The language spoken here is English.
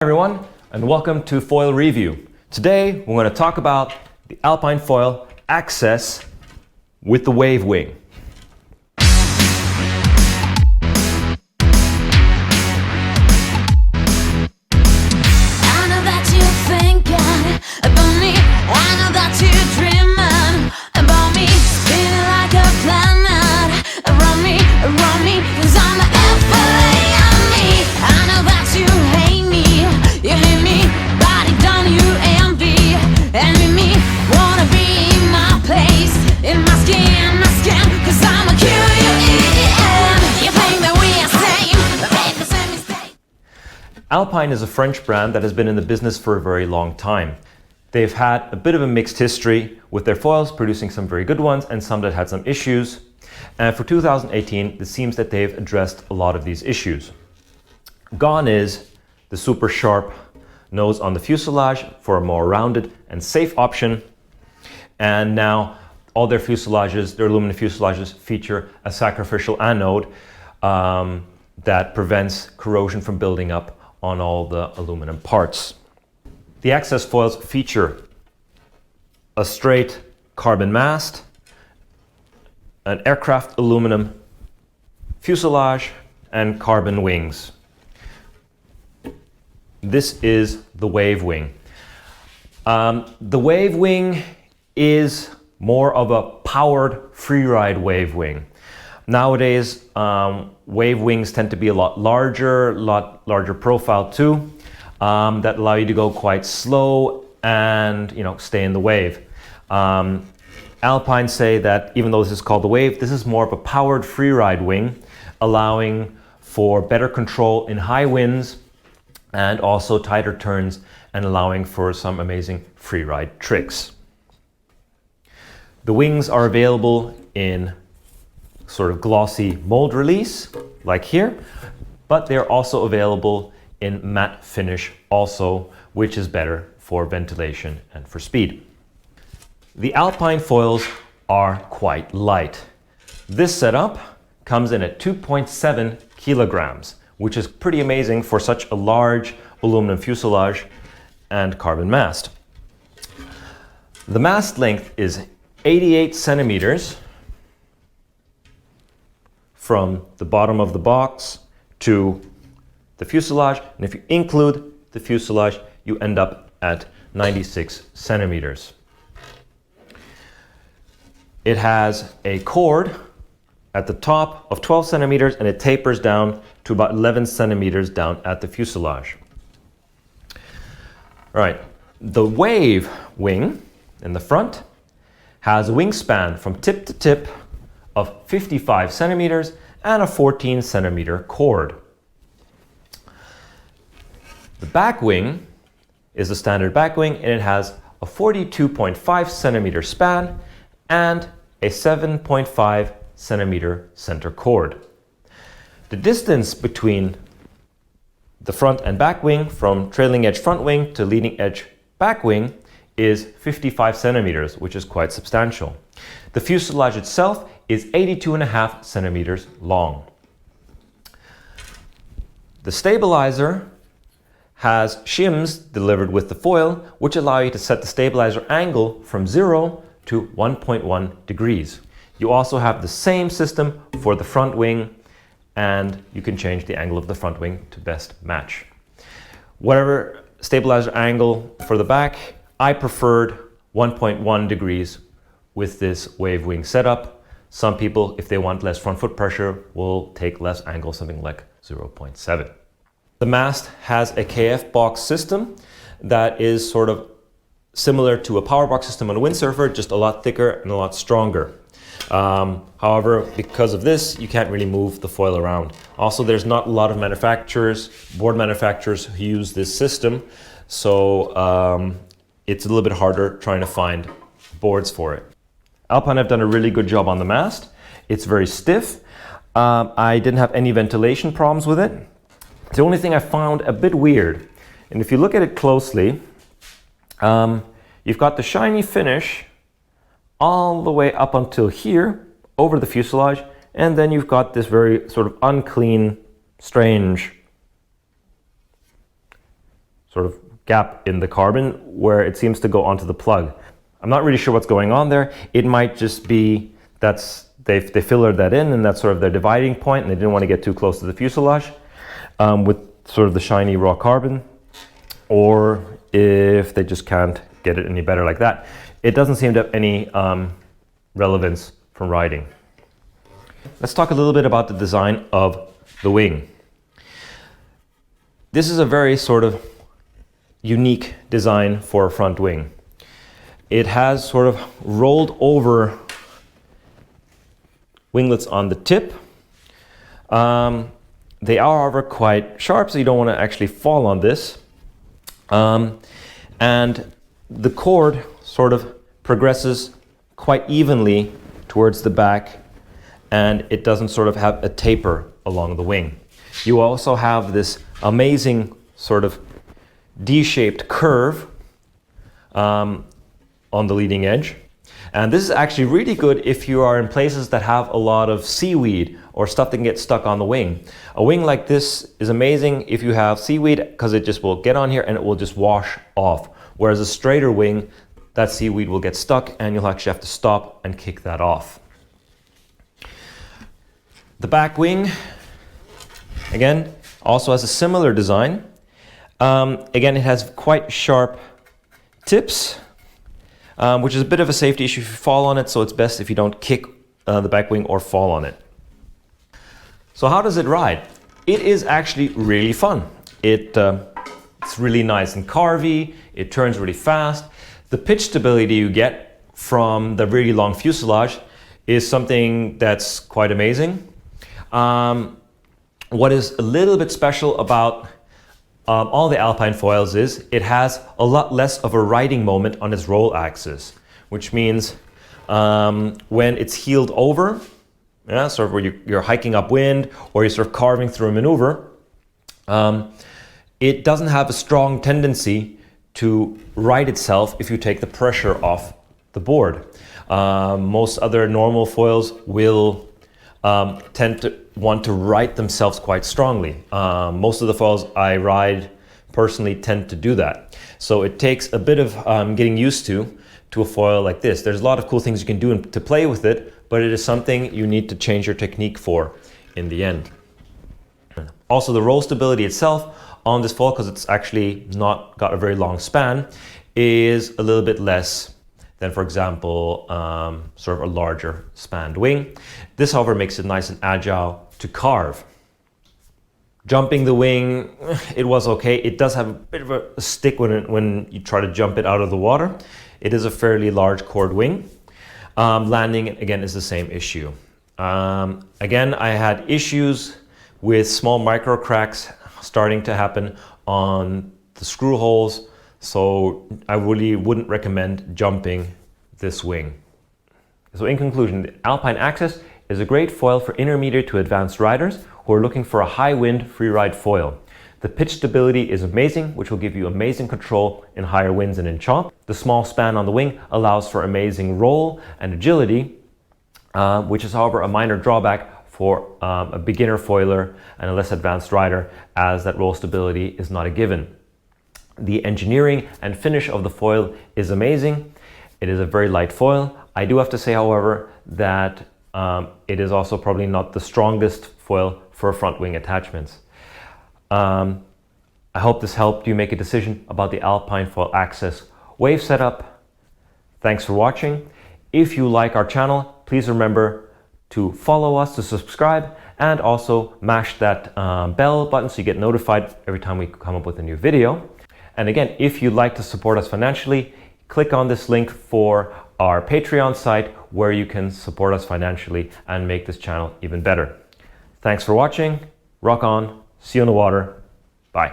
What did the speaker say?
Everyone, and welcome to Foil Review. Today we're going to talk about the Alpinefoil Access with the Wave Wing. Alpine is a French brand that has been in the business for a very long time. They've had a bit of a mixed history with their foils, producing some very good ones and some that had some issues. And for 2018, it seems that they've addressed a lot of these issues. Gone is the super sharp nose on the fuselage for a more rounded and safe option. And now all their fuselages, their aluminum fuselages, feature a sacrificial anode that prevents corrosion from building up on all the aluminum parts. The access foils feature a straight carbon mast, an aircraft aluminum fuselage, and carbon wings. This is the Wave Wing. The Wave Wing is more of a powered freeride wave wing. Nowadays, wave wings tend to be a lot larger profile too, that allow you to go quite slow and stay in the wave. Alpine say that even though this is called the Wave, this is more of a powered freeride wing, allowing for better control in high winds and also tighter turns, and allowing for some amazing freeride tricks. The wings are available in sort of glossy mold release, like here, but they're also available in matte finish also, which is better for ventilation and for speed. The Alpine foils are quite light. This setup comes in at 2.7 kilograms, which is pretty amazing for such a large aluminum fuselage and carbon mast. The mast length is 88 centimeters from the bottom of the box to the fuselage, and if you include the fuselage, you end up at 96 centimeters. It has a cord at the top of 12 centimeters, and it tapers down to about 11 centimeters down at the fuselage. All right, the Wave Wing in the front has a wingspan from tip to tip of 55 centimeters and a 14 centimeter cord. The back wing is the standard back wing, and it has a 42.5 centimeter span and a 7.5 centimeter center cord. The distance between the front and back wing from trailing edge front wing to leading edge back wing is 55 centimeters, which is quite substantial. The fuselage itself is 82.5 centimeters long. The stabilizer has shims delivered with the foil, which allow you to set the stabilizer angle from 0 to 1.1 degrees. You also have the same system for the front wing, and you can change the angle of the front wing to best match. Whatever stabilizer angle for the back, I preferred 1.1 degrees with this Wave Wing setup. Some people, if they want less front foot pressure, will take less angle, something like 0.7. The mast has a KF box system that is sort of similar to a power box system on a windsurfer, just a lot thicker and a lot stronger. However, because of this, you can't really move the foil around. Also, there's not a lot of board manufacturers who use this system, so it's a little bit harder trying to find boards for it. Alpine have done a really good job on the mast. It's very stiff. I didn't have any ventilation problems with it. The only thing I found a bit weird, and if you look at it closely, you've got the shiny finish all the way up until here, over the fuselage, and then you've got this very sort of unclean, strange sort of gap in the carbon where it seems to go onto the plug. I'm not really sure what's going on there. It might just be they fillered that in, and that's sort of their dividing point, and they didn't want to get too close to the fuselage with sort of the shiny raw carbon, or if they just can't get it any better like that. It doesn't seem to have any relevance from riding. Let's talk a little bit about the design of the wing. This is a very sort of unique design for a front wing. It has sort of rolled over winglets on the tip. They are, however, quite sharp, so you don't want to actually fall on this. And the cord sort of progresses quite evenly towards the back, and it doesn't sort of have a taper along the wing. You also have this amazing sort of D-shaped curve on the leading edge. And this is actually really good if you are in places that have a lot of seaweed or stuff that can get stuck on the wing. A wing like this is amazing if you have seaweed, because it just will get on here and it will just wash off. Whereas a straighter wing, that seaweed will get stuck and you'll actually have to stop and kick that off. The back wing, again, also has a similar design. Again, it has quite sharp tips, which is a bit of a safety issue if you fall on it, so it's best if you don't kick the back wing or fall on it. So how does it ride? It is actually really fun. It's really nice and carvy, it turns really fast. The pitch stability you get from the really long fuselage is something that's quite amazing. What is a little bit special about all the Alpinefoils is it has a lot less of a riding moment on its roll axis, which means when it's heeled over, sort of where you're hiking upwind or you're sort of carving through a maneuver, it doesn't have a strong tendency to right itself if you take the pressure off the board. Most other normal foils will tend to want to right themselves quite strongly. Most of the foils I ride personally tend to do that. So it takes a bit of getting used to a foil like this. There's a lot of cool things you can do to play with it, but it is something you need to change your technique for in the end. Also, the roll stability itself on this foil, because it's actually not got a very long span, is a little bit less than, for example, sort of a larger spanned wing. This, however, makes it nice and agile to carve. Jumping the wing, it was okay. It does have a bit of a stick when you try to jump it out of the water. It is a fairly large chord wing. Landing, again, is the same issue. Again, I had issues with small micro cracks starting to happen on the screw holes, so I really wouldn't recommend jumping this wing. So in conclusion, the Alpine Axis is a great foil for intermediate to advanced riders who are looking for a high wind free ride foil. The pitch stability is amazing, which will give you amazing control in higher winds and in chomp. The small span on the wing allows for amazing roll and agility, which is, however, a minor drawback for a beginner foiler and a less advanced rider, as that roll stability is not a given. The engineering and finish of the foil is amazing. It is a very light foil. I do have to say, however, that it is also probably not the strongest foil for front wing attachments. I hope this helped you make a decision about the Alpinefoil Axis wave setup. Thanks for watching. If you like our channel, please remember to follow us, to subscribe, and also mash that bell button so you get notified every time we come up with a new video. And again, if you'd like to support us financially, click on this link for our Patreon site where you can support us financially and make this channel even better. Thanks for watching. Rock on. See you on the water. Bye.